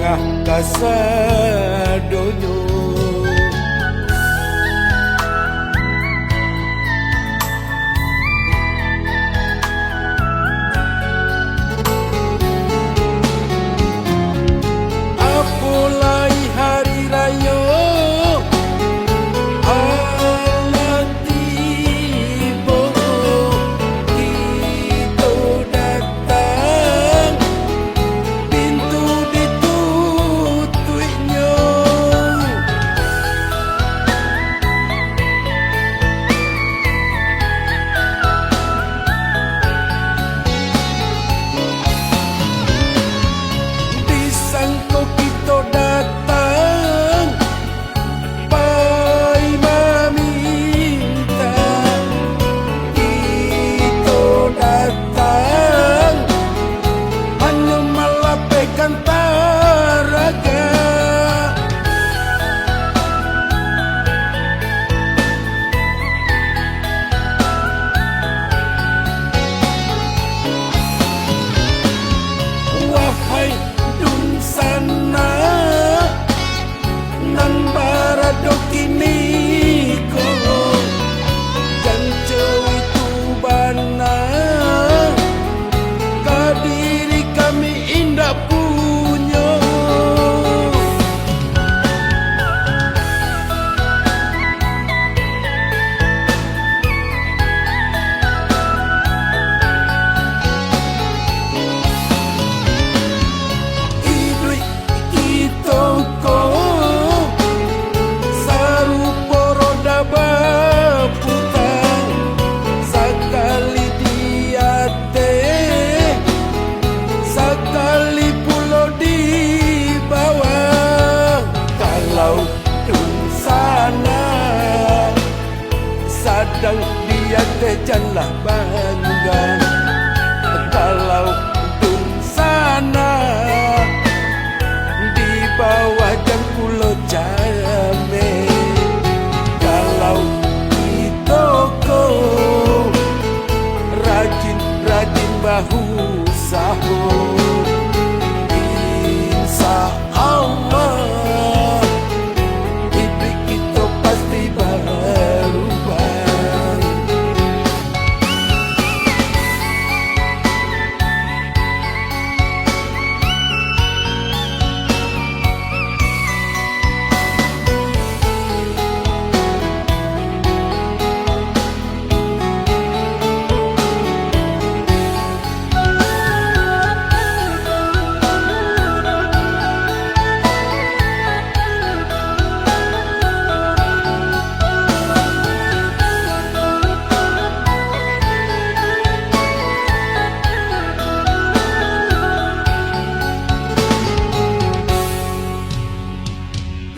lengah kasadonyo. Apulai hari raya Allah tiba, kita datang pintu ditutupnya. Disangko kita datang pai meminta, kita datang hanya melapaikan taraga. Wahai dun sana nan barado kini ko janjo itu bana kadiri kami indah punya. Idui kita ko sarupa roda baputang sekali diate sekali pulau di bawah. Kalau dun sana sadang diate janganlah bangga. Kalau dun sana di bawah dan pulau jame. Kalau kita ko rajin bahu sahur, insya Allah hidup kita pasti berubah.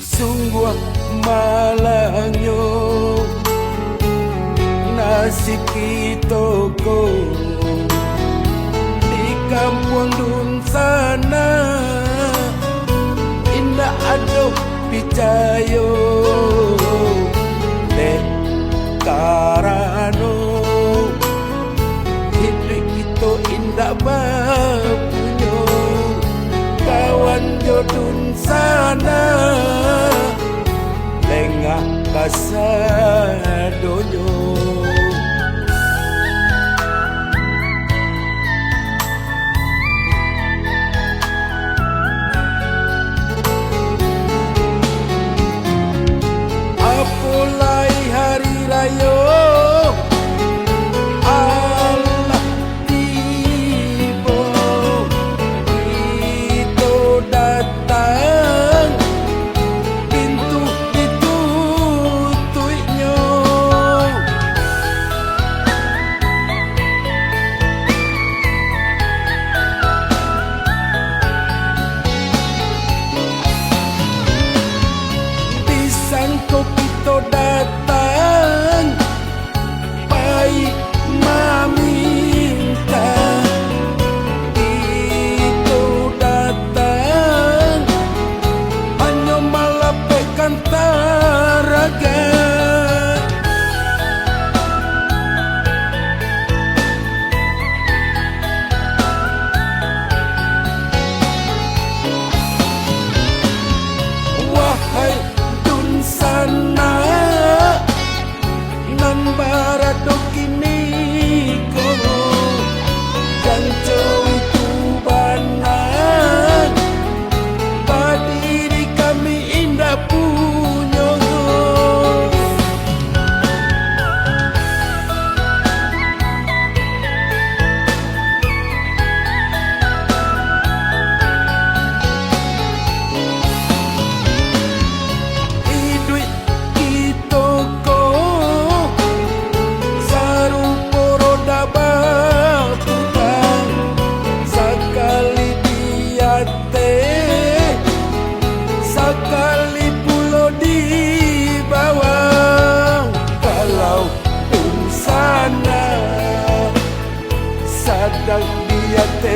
Sungguh malangnya nasib kita ko di kampung dun sana. Indah aduh picayo dek karano hidup kita indah bapunyo. Kawan jodun sana lengah kasadonyo. Apulai hari raya Allah tiba, kita datang pintu ditutupnya.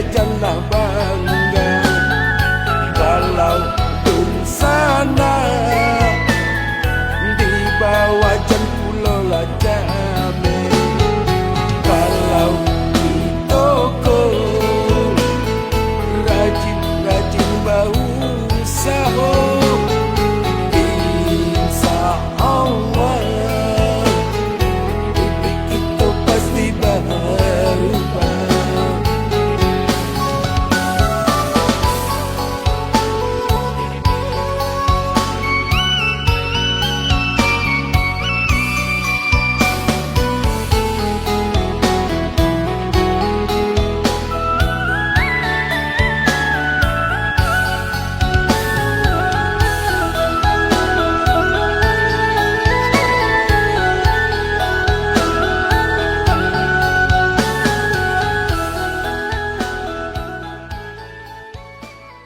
jalan